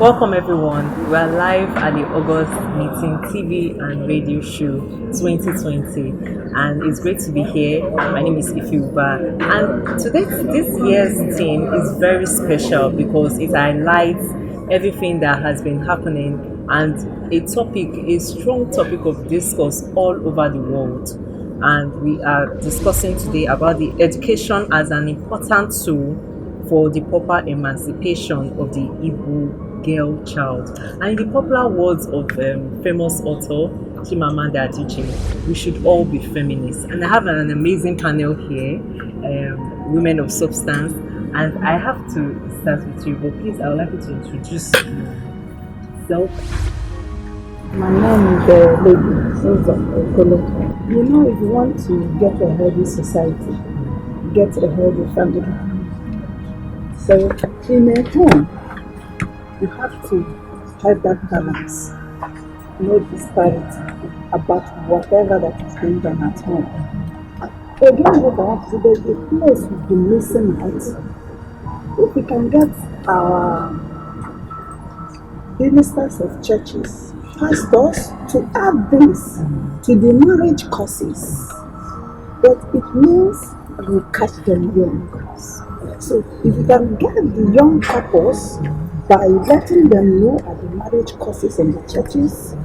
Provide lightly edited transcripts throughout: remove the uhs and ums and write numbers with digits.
Welcome everyone. We are live at the August meeting TV and radio show 2020, and it's great to be here. My name is Ify Ubah, and this year's theme is very special because it highlights everything that has been happening and a strong topic of discourse all over the world. And we are discussing today about the education as an important tool for the proper emancipation of the Igbo girl child. And in the popular words of famous author Chimamanda Adichie, we should all be feminists. And I have an amazing panel here, women of substance. And I have to start with you, but please, I would like you to introduce yourself. My name is Lady Sons of Okolo. You know, if you want to get a healthy society, get a healthy family. So, in a home, you have to have that balance, no disparity about whatever that is being done at home. Again, what I want to say, there's a place we've been missing out. If we can get our ministers of churches, pastors, to add this to the marriage courses, but it means we catch them young. So if you can get the young couples by letting them know at the marriage courses in the churches,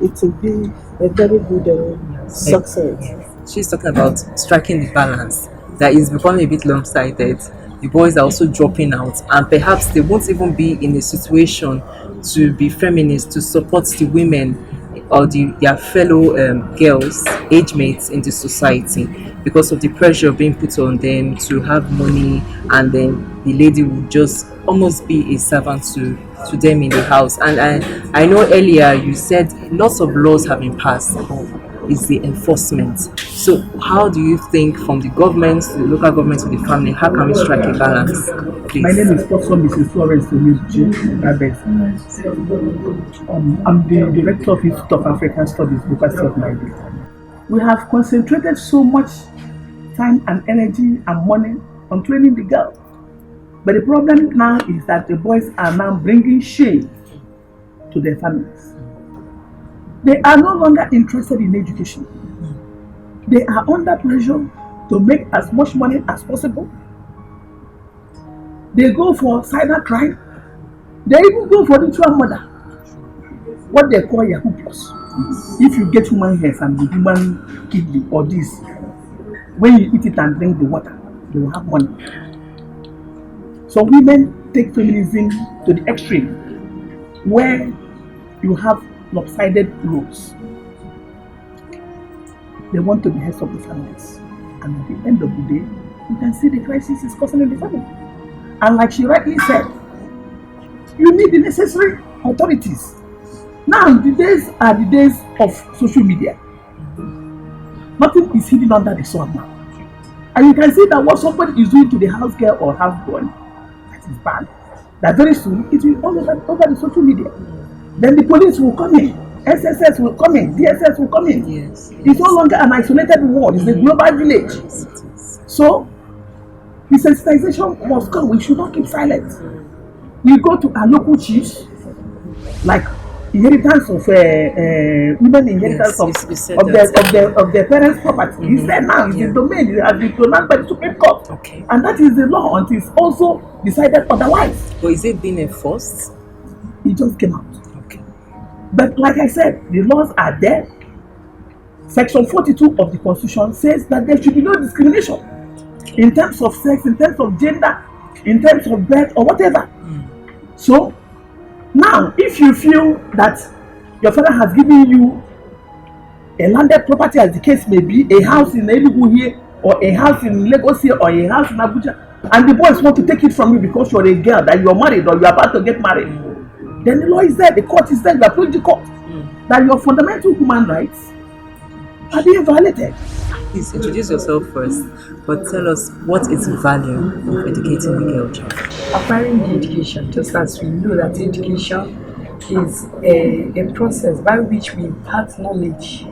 it will be a very good success. She's talking about striking the balance that is becoming a bit long-sighted. The boys are also dropping out, and perhaps they won't even be in a situation to be feminists to support the women or their fellow girls, age mates in the society, because of the pressure being put on them to have money, and then the lady would just almost be a servant to them in the house. And I know earlier you said lots of laws have been passed, is the enforcement. So how do you think, from the government, the local government, to the family, how can we strike a balance? Please. My name is Professor Mrs. Florence Abed. I'm the Director of Institute of African Studies, University of Nigeria. We have concentrated so much time and energy and money on training the girls. But the problem now is that the boys are now bringing shame to their families. They are no longer interested in education. They are under pressure to make as much money as possible. They go for cybercrime. They even go for ritual murder, what they call Yahoo Plus. If you get human hair and the human kidney or this, when you eat it and drink the water, you will have money. So women take feminism to the extreme, where you have lopsided roles. They want to be heads of the families, and at the end of the day, you can see the crisis is causing in the family. And like she rightly said, you need the necessary authorities. Now the days are the days of social media. Nothing is hidden under the sun now, and you can see that what somebody is doing to the house girl or house boy, that is bad. That very soon it will all over the social media. Then the police will come in, SSS will come in, DSS will come in. Yes. It's no longer an isolated world, it's a global village. So, the sensitization must come. We should not keep silent. We go to our local chiefs, like inheritance of women inheritance of their parents' property. He said now it's the domain, it has been pronounced by the Supreme Court. Okay. And that is the law until it's also decided otherwise. But is it being enforced? It just came out. But like I said, the laws are there. Section 42 of the Constitution says that there should be no discrimination in terms of sex, in terms of gender, in terms of birth or whatever. So now, if you feel that your father has given you a landed property, as the case may be, a house in Enugu here, or a house in Lagos here, or a house in Abuja, and the boys want to take it from you because you're a girl, that you're married or you're about to get married, then the law is there, the court is there, you approach the court, that your fundamental human rights are being violated. Please introduce yourself first, but tell us what is the value of educating the girl child. Acquiring the education, just as we know that education is a process by which we impart knowledge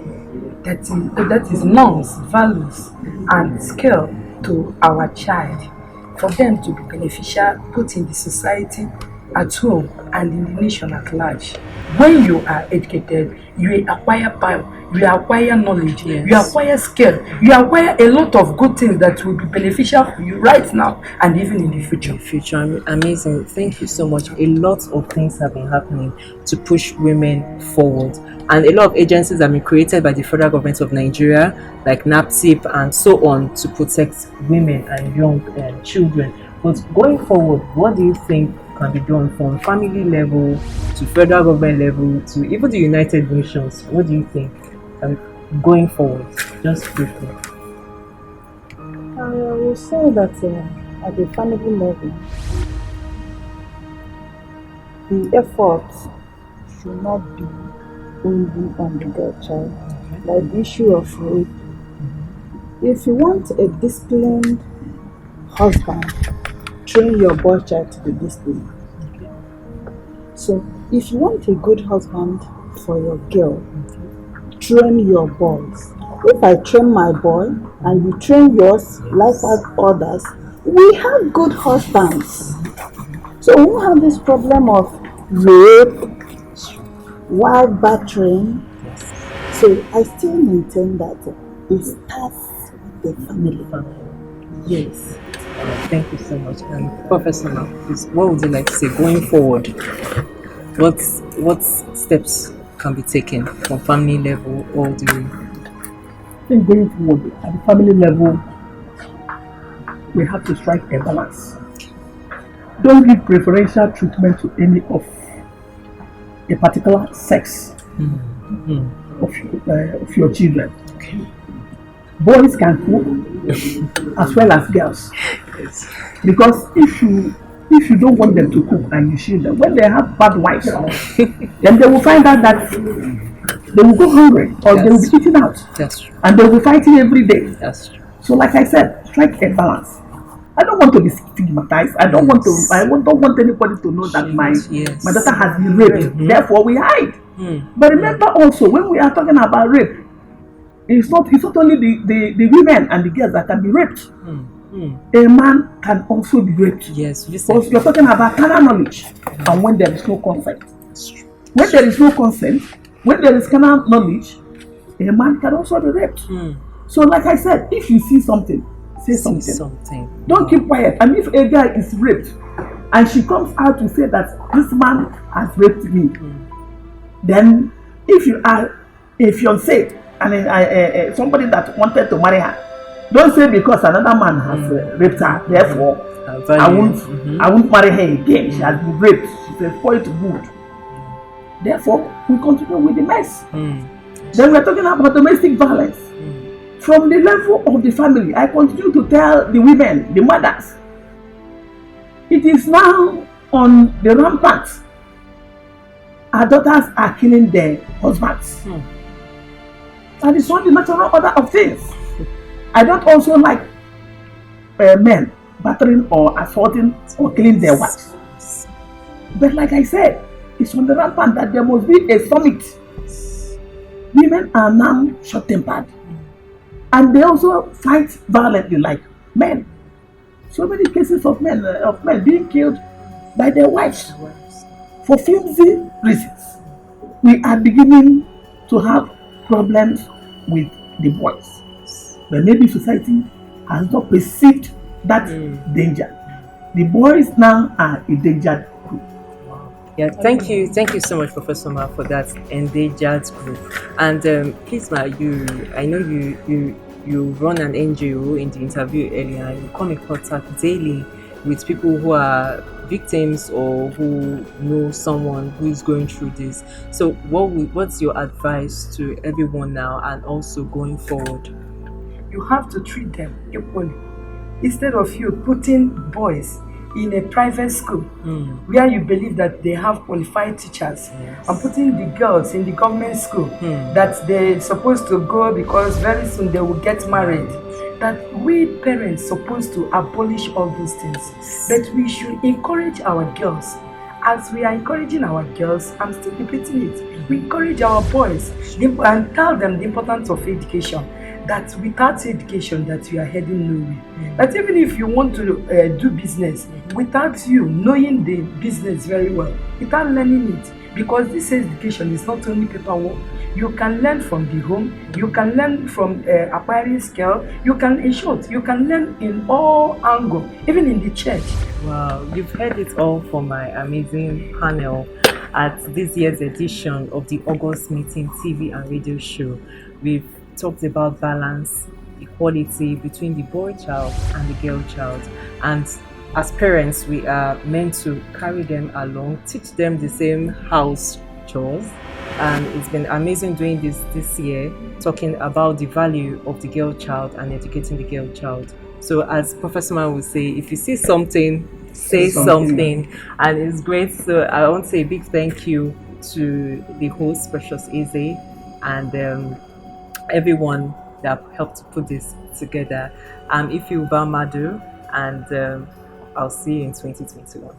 that is norms, values, and skill to our child, for them to be beneficial both in the society at home and in the nation at large. When you are educated, you acquire power, you acquire knowledge, Yes. you acquire skill, you acquire a lot of good things that will be beneficial for you right now and even in the future. Future amazing. Thank you so much. A lot of things have been happening to push women forward, and a lot of agencies have been created by the federal government of Nigeria, like NAPTIP and so on, to protect women and young children. But going forward, what do you think can be done from family level to federal government level to even the United Nations? What do you think going forward? Just briefly. I will say that at the family level, the effort should not be only on the girl child, like the issue of rape. If you want a disciplined husband, train your boy child to be disciplined. So, if you want a good husband for your girl, train your boys. If I train my boy and you train yours, likewise others, we have good husbands. So we won't have this problem of rape, wild battering. So I still maintain that it starts with the family. Yes. Thank you so much. And Professor, Ma, please, what would you like to say going forward? What steps can be taken from family level all the way? I think going forward at the family level, we have to strike a balance. Don't give preferential treatment to any of a particular sex of your children. Okay. Boys can cook as well as girls. Yes. Because if you don't want them to cook and you shield them, when they have bad wives, then they will find out that they will go hungry or they will be eating out. That's true. And they will be fighting every day. That's true. So like I said, strike a balance. I don't want to be stigmatized. I don't want anybody to know that my daughter has been raped. Therefore we hide. But remember also, when we are talking about rape, it's not only the women and the girls that can be raped. A man can also be raped. Yes, because you're talking about carnal knowledge and when there is no consent. When there is no consent, when there is carnal knowledge, a man can also be raped. So like I said, if you see something, say something. Don't keep quiet. And if a girl is raped and she comes out to say that this man has raped me, then if you are a fiancé and somebody that wanted to marry her, don't say because another man has raped her, therefore I won't marry her again. She has been raped. She's a spoiled good. Therefore, we continue with the mess. Then we're talking about domestic violence. From the level of the family, I continue to tell the women, the mothers, it is now on the rampart. Our daughters are killing their husbands. And it's not the natural order of things. I don't also like men battering or assaulting or killing their wives. But like I said, it's on the rampant that there must be a summit. Women are now short-tempered. And they also fight violently like men. So many cases of men being killed by their wives for flimsy reasons. We are beginning to have problems with the boys. But maybe society has not perceived that danger. The boys now are a danger group. Yeah, thank you so much, Professor Ma, for that endangered group. And please, Ma, I know you run an NGO. In the interview earlier, you come in contact daily with people who are victims or who know someone who is going through this. So, what's your advice to everyone now and also going forward? You have to treat them equally. Instead of you putting boys in a private school where you believe that they have qualified teachers and putting the girls in the government school that they're supposed to go because very soon they will get married, that we parents supposed to abolish all these things. But we should encourage our girls. As we are encouraging our girls, I'm still repeating it, we encourage our boys and tell them the importance of education. that without education that you are heading nowhere. That even if you want to do business, without you knowing the business very well, without learning it, because this education is not only paperwork. You can learn from the home, you can learn from acquiring skill, you can, in short, you can learn in all angles, even in the church. Wow, you've heard it all from my amazing panel at this year's edition of the August Meeting TV and radio show. We've talked about balance, equality between the boy child and the girl child. And as parents, we are meant to carry them along, teach them the same house chores. And it's been amazing doing this year, talking about the value of the girl child and educating the girl child. So, as Professor Man would say, if you see something, say something. And it's great. So, I want to say a big thank you to the host, Precious Eze, and everyone that helped to put this together. I'm Ify Ubah Madu, and I'll see you in 2021.